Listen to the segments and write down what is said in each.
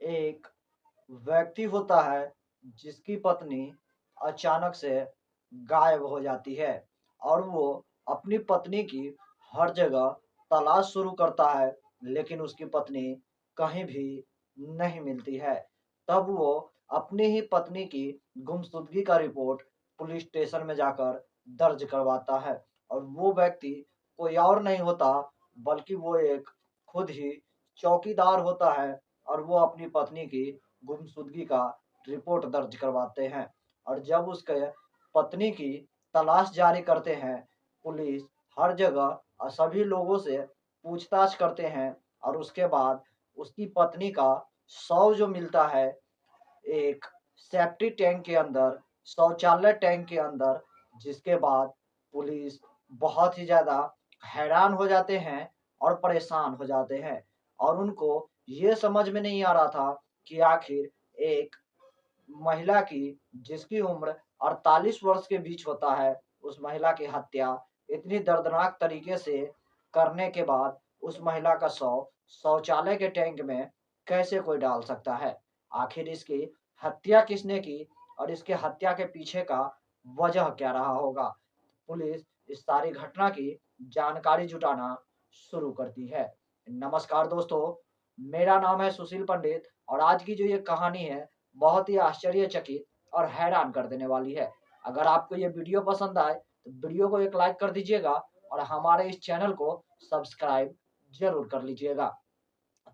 एक व्यक्ति होता है जिसकी पत्नी अचानक से गायब हो जाती है और वो अपनी पत्नी की हर जगह तलाश शुरू करता है, लेकिन उसकी पत्नी कहीं भी नहीं मिलती है। तब वो अपनी ही पत्नी की गुमशुदगी का रिपोर्ट पुलिस स्टेशन में जाकर दर्ज करवाता है और वो व्यक्ति कोई और नहीं होता बल्कि वो एक खुद ही चौकीदार होता है और वो अपनी पत्नी की गुमशुदगी का रिपोर्ट दर्ज करवाते हैं। और जब उसके पत्नी की तलाश जारी करते हैं, पुलिस हर जगह और सभी लोगों से पूछताछ करते हैं और उसके बाद उसकी पत्नी का शव जो मिलता है एक सेप्टी टैंक के अंदर, शौचालय टैंक के अंदर, जिसके बाद पुलिस बहुत ही ज़्यादा हैरान हो जाते हैं और परेशान हो जाते हैं और उनको ये समझ में नहीं आ रहा था कि आखिर एक महिला की जिसकी उम्र 48 वर्ष के बीच होता है, उस महिला की हत्या इतनी दर्दनाक तरीके से करने के बाद उस महिला का शव शौचालय के टैंक में कैसे कोई डाल सकता है? आखिर इसकी हत्या किसने की और इसके हत्या के पीछे का वजह क्या रहा होगा? पुलिस इस सारी घटना की जानकारी जुटाना शुरू करती है। नमस्कार दोस्तों, मेरा नाम है सुशील पंडित और आज की जो ये कहानी है बहुत ही आश्चर्यचकित और हैरान कर देने वाली है। अगर आपको ये वीडियो पसंद आए तो वीडियो को एक लाइक कर दीजिएगा और हमारे इस चैनल को सब्सक्राइब ज़रूर कर लीजिएगा।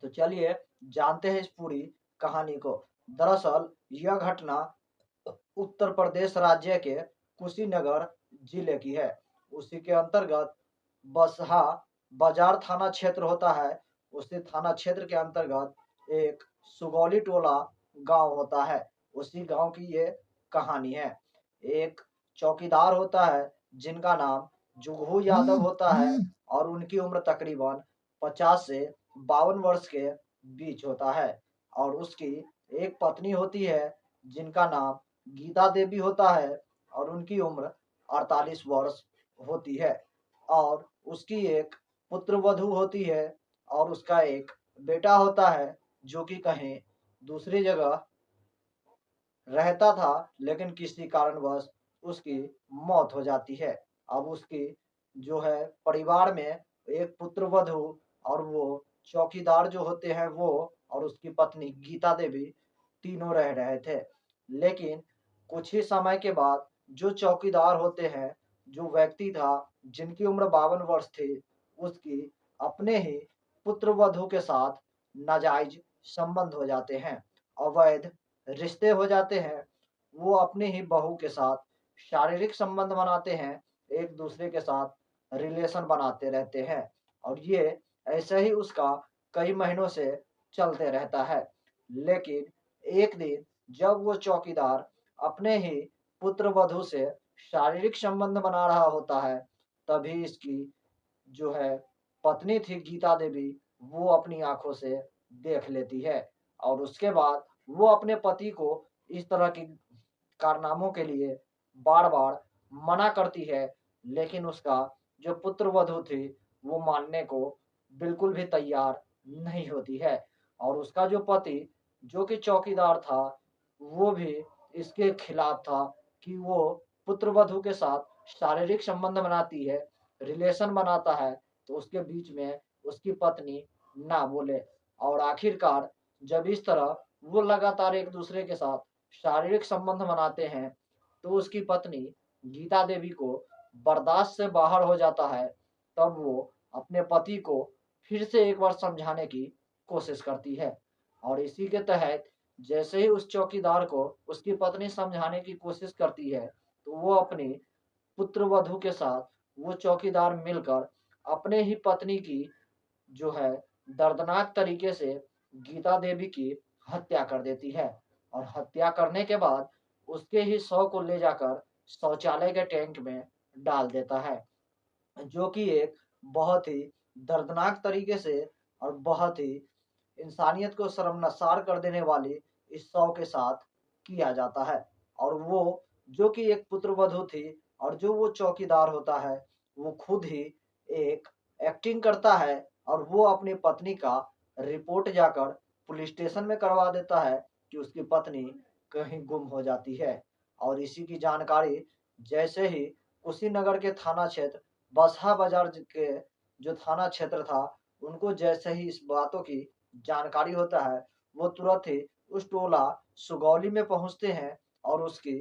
तो चलिए जानते हैं इस पूरी कहानी को। दरअसल यह घटना उत्तर प्रदेश राज्य के कुशीनगर जिले की है। उसी के अंतर्गत बसहा बाजार थाना क्षेत्र होता है। उसी थाना क्षेत्र के अंतर्गत एक सुगौली टोला गांव होता है। उसी गांव की ये कहानी है। एक चौकीदार होता है जिनका नाम जुगू यादव होता है और उनकी उम्र तकरीबन 50 से 52 वर्ष के बीच होता है और उसकी एक पत्नी होती है जिनका नाम गीता देवी होता है और उनकी उम्र 48 वर्ष होती है और उसकी एक पुत्रवधू होती है और उसका एक बेटा होता है जो कि कहीं दूसरी जगह रहता था, लेकिन किसी कारणवश उसकी मौत हो जाती है। अब उसकी जो है परिवार में एक पुत्रवधू और वो चौकीदार जो होते हैं वो और उसकी पत्नी गीता देवी तीनों रह रहे थे। लेकिन कुछ ही समय के बाद जो चौकीदार होते हैं, जो व्यक्ति था जिनकी उम्र 52 वर्ष थी, उसकी अपने ही पुत्रवधू के साथ नाजायज संबंध हो जाते हैं, अवैध रिश्ते हो जाते हैं। वो अपनी ही बहू के साथ शारीरिक संबंध बनाते हैं, एक दूसरे के साथ रिलेशन बनाते रहते हैं और ये ऐसे ही उसका कई महीनों से चलते रहता है। लेकिन एक दिन जब वो चौकीदार अपने ही पुत्रवधू से शारीरिक संबंध बना रहा होता है, तभी इसकी जो है पत्नी थी गीता देवी, वो अपनी आँखों से देख लेती है और उसके बाद वो अपने पति को इस तरह की कारनामों के लिए बार-बार मना करती है, लेकिन उसका जो पुत्रवधू थी, वो मानने को बिल्कुल भी तैयार नहीं होती है और उसका जो पति, जो कि चौकीदार था, वो भी इसके खिलाफ था कि वो पुत्रवधू के साथ शारीरिक संबंध बनाती है, रिलेशन बनाता है, तो उसके बीच में उसकी पत्नी ना बोले और आखिरकार जब इस तरह वो लगातार एक-दूसरे के साथ शारीरिक संबंध बनाते हैं, तो उसकी पत्नी गीता देवी को बर्दाश्त से बाहर हो जाता है। तब वो अपने पति को फिर से एक बार समझाने की कोशिश करती है और इसी के तहत जैसे ही उस चौकीदार को उसकी पत्नी समझाने की कोशिश करती है, तो वो अपनी पुत्रवधू के साथ वो चौकीदार मिलकर अपने ही पत्नी की जो है दर्दनाक तरीके से गीता देवी की हत्या कर देती है और हत्या करने के बाद उसके ही शव को ले जाकर शौचालय के टैंक में डाल देता है, जो कि एक बहुत ही दर्दनाक तरीके से और बहुत ही इंसानियत को शर्मसार कर देने वाली इस शव के साथ किया जाता है और वो जो कि एक पुत्रवधू थी और जो वो चौकीदार होता है, वो खुद ही एक एक्टिंग करता है और वो अपनी पत्नी का रिपोर्ट जाकर पुलिस स्टेशन में करवा देता है कि उसकी पत्नी कहीं गुम हो जाती है। और इसी की जानकारी जैसे ही कुशीनगर के थाना क्षेत्र बसहा बाजार के जो थाना क्षेत्र था, उनको जैसे ही इस बातों की जानकारी होता है, वो तुरंत ही उस टोला सुगौली में पहुंचते हैं और उसकी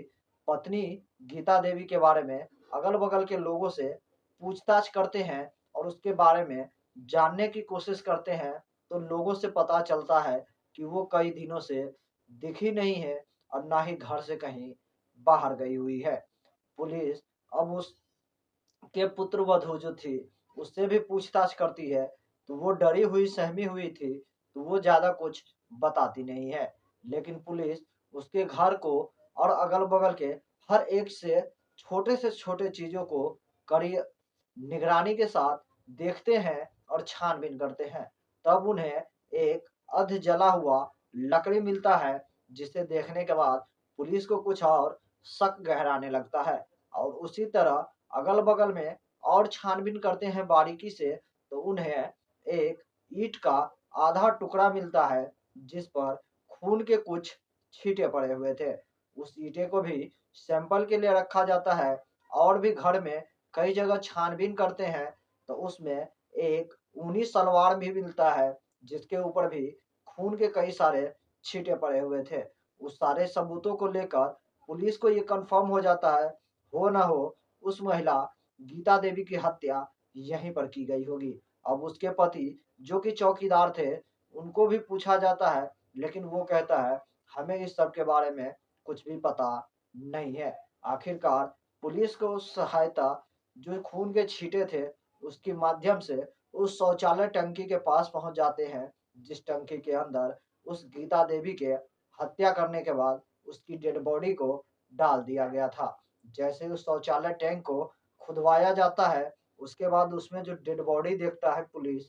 पत्नी गीता देवी के बारे में अगल-बगल के लोगों से पूछताछ करते हैं और उसके बारे में जानने की कोशिश करते हैं। तो लोगों से पता चलता है कि वो कई दिनों से दिखी नहीं है और ना ही घर से कहीं बाहर गई हुई है। पुलिस अब उसके पुत्र वधू जो थी, उससे भी पूछताछ करती है, तो वो डरी हुई, सहमी हुई थी, तो वो ज़्यादा कुछ बताती नहीं है। लेकिन पुलिस उसके घर को और अगल-बगल के हर एक से छोटे चीज़ों को कड़ी निगरानी के साथ देखते हैं और छानबीन करते हैं। तब उन्हें एक अध जला हुआ लकड़ी मिलता है, जिसे देखने के बाद पुलिस को कुछ और शक गहराने लगता है। और उसी तरह अगल-बगल में और छानबीन करते हैं बारीकी से, तो उन्हें एक ईंट का आधा टुकड़ा मिलता है, जिस पर खून के कुछ छींटे पड़े हुए थे। उस ईंटे को भी सैंपल के लिए रखा जाता है और भी घर में कई जगह छानबीन करते हैं, तो उसमें एक ऊनी सलवार भी मिलता है, जिसके ऊपर भी खून के कई सारे छींटे पड़े हुए थे। उस सारे सबूतों को लेकर पुलिस को ये कन्फर्म हो जाता है, हो ना हो उस महिला गीता देवी की हत्या यहीं पर की गई होगी। अब उसके पति जो कि चौकीदार थे, उनको भी पूछा जाता है, लेकिन वो कहता है, हमें इस सब के बारे में कुछ भी पता नहीं है। आखिरकार पुलिस को सहायता जो खून के छींटे थे, उसके माध्यम से उस शौचालय टंकी के पास पहुँच जाते हैं, जिस टंकी के अंदर उस गीता देवी के हत्या करने के बाद उसकी डेड बॉडी को डाल दिया गया था। जैसे उस शौचालय टैंक को खुदवाया जाता है, उसके बाद उसमें जो डेड बॉडी देखता है पुलिस,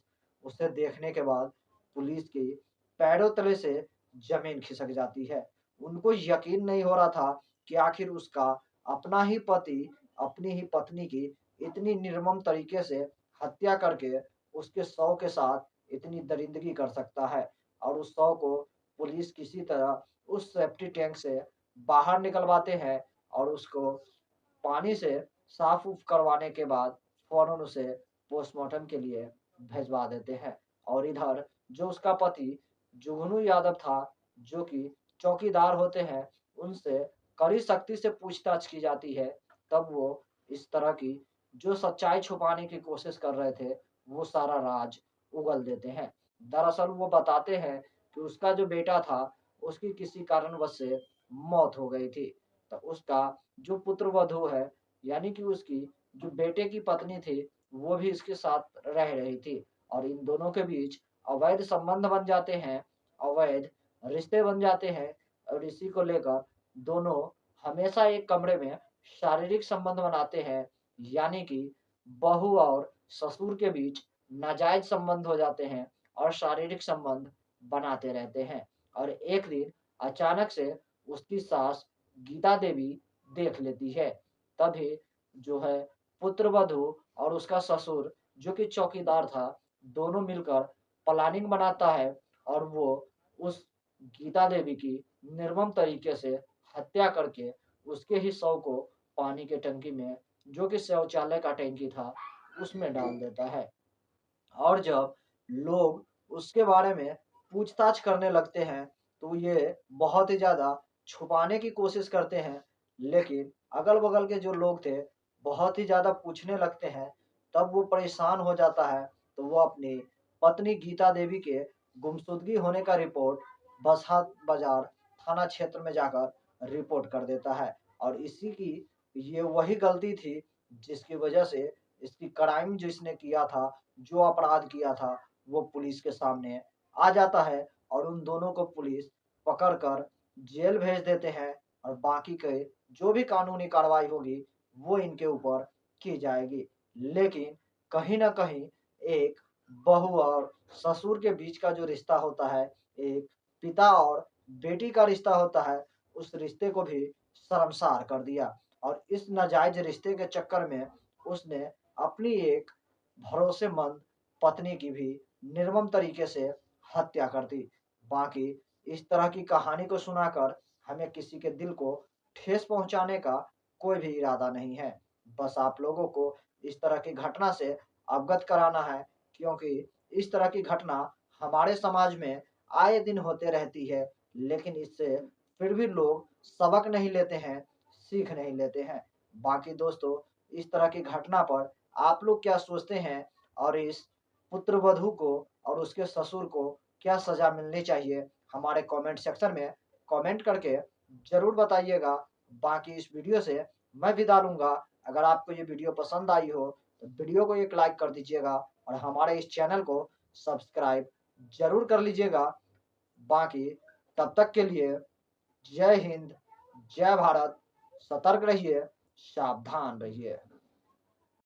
उसे देखने के बाद पुलिस की पैरों तले से ज़मीन खिसक जाती है। उनको यकीन नहीं हो रहा था कि आखिर उसका अपना ही पति अपनी ही पत्नी की इतनी निर्मम तरीके से हत्या करके उसके शव के साथ इतनी दरिंदगी कर सकता है। और उस शव को पुलिस किसी तरह उस सेफ्टी टैंक से बाहर निकलवाते हैं और उसको पानी से साफ-उफ करवाने के बाद फ़ौरन उसे पोस्टमार्टम के लिए भिजवा देते हैं। और इधर जो उसका पति जुगनू यादव था, जो कि चौकीदार होते हैं, उनसे कड़ी सख्ती से पूछताछ की जाती है। तब वो इस तरह की जो सच्चाई छुपाने की कोशिश कर रहे थे, वो सारा राज उगल देते हैं। दरअसल वो बताते हैं कि उसका जो बेटा था, उसकी किसी कारणवश से मौत हो गई थी। तो उसका जो पुत्रवधू है, यानी कि उसकी जो बेटे की पत्नी थी, वो भी इसके साथ रह रही थी और इन दोनों के बीच अवैध संबंध बन जाते हैं, अवैध रिश्ते बन जाते हैं और इसी को लेकर दोनों हमेशा एक कमरे में शारीरिक संबंध बनाते हैं, यानी कि बहू और ससुर के बीच नाजायज़ संबंध हो जाते हैं और शारीरिक संबंध बनाते रहते हैं। और एक दिन अचानक से उसकी सास गीता देवी देख लेती है। तभी जो है पुत्रवधू और उसका ससुर जो कि चौकीदार था, दोनों मिलकर प्लानिंग बनाता है और वो उस गीता देवी की निर्मम तरीके से हत्या करके उसके ही शव को पानी के टंकी में, जो कि शौचालय का टंकी था, उसमें डाल देता है। और जब लोग उसके बारे में पूछताछ करने लगते हैं, तो ये बहुत ही ज़्यादा छुपाने की कोशिश करते हैं। लेकिन अगल-बगल के जो लोग थे, बहुत ही ज़्यादा पूछने लगते हैं। तब वो परेशान हो जाता है, तो वो अपनी पत्नी गीता देवी के गुमशुदगी होने का रिपोर्ट बसहा बाज़ार थाना क्षेत्र में जाकर रिपोर्ट कर देता है। और इसी की ये वही गलती थी, जिसकी वजह से इसकी क्राइम जो इसने किया था, जो अपराध किया था, वो पुलिस के सामने आ जाता है और उन दोनों को पुलिस पकड़ कर जेल भेज देते हैं और बाकी के जो भी कानूनी कार्रवाई होगी, वो इनके ऊपर की जाएगी। लेकिन कहीं न कहीं एक बहू और ससुर के बीच का जो रिश्ता होता है, एक पिता और बेटी का रिश्ता होता है, उस रिश्ते को भी शर्मसार कर दिया और इस नाजायज़ रिश्ते के चक्कर में उसने अपनी एक भरोसेमंद पत्नी की भी निर्मम तरीके से हत्या कर दी। बाकी इस तरह की कहानी को सुनाकर हमें किसी के दिल को ठेस पहुँचाने का कोई भी इरादा नहीं है। बस आप लोगों को इस तरह की घटना से अवगत कराना है, क्योंकि इस तरह की घटना हमारे समाज में आए दिन होते रहती है, लेकिन इससे फिर भी लोग सबक नहीं लेते हैं, सीख नहीं लेते हैं। बाकी दोस्तों, इस तरह की घटना पर आप लोग क्या सोचते हैं और इस पुत्रवधू को और उसके ससुर को क्या सज़ा मिलनी चाहिए? हमारे कमेंट सेक्शन में कमेंट करके ज़रूर बताइएगा। बाकी इस वीडियो से मैं विदा लूँगा। अगर आपको ये वीडियो पसंद आई हो तो वीडियो को एक लाइक कर दीजिएगा और हमारे इस चैनल को सब्सक्राइब ज़रूर कर लीजिएगा। बाकी तब तक के लिए जय हिंद, जय भारत, सतर्क रहिए, सावधान रहिए।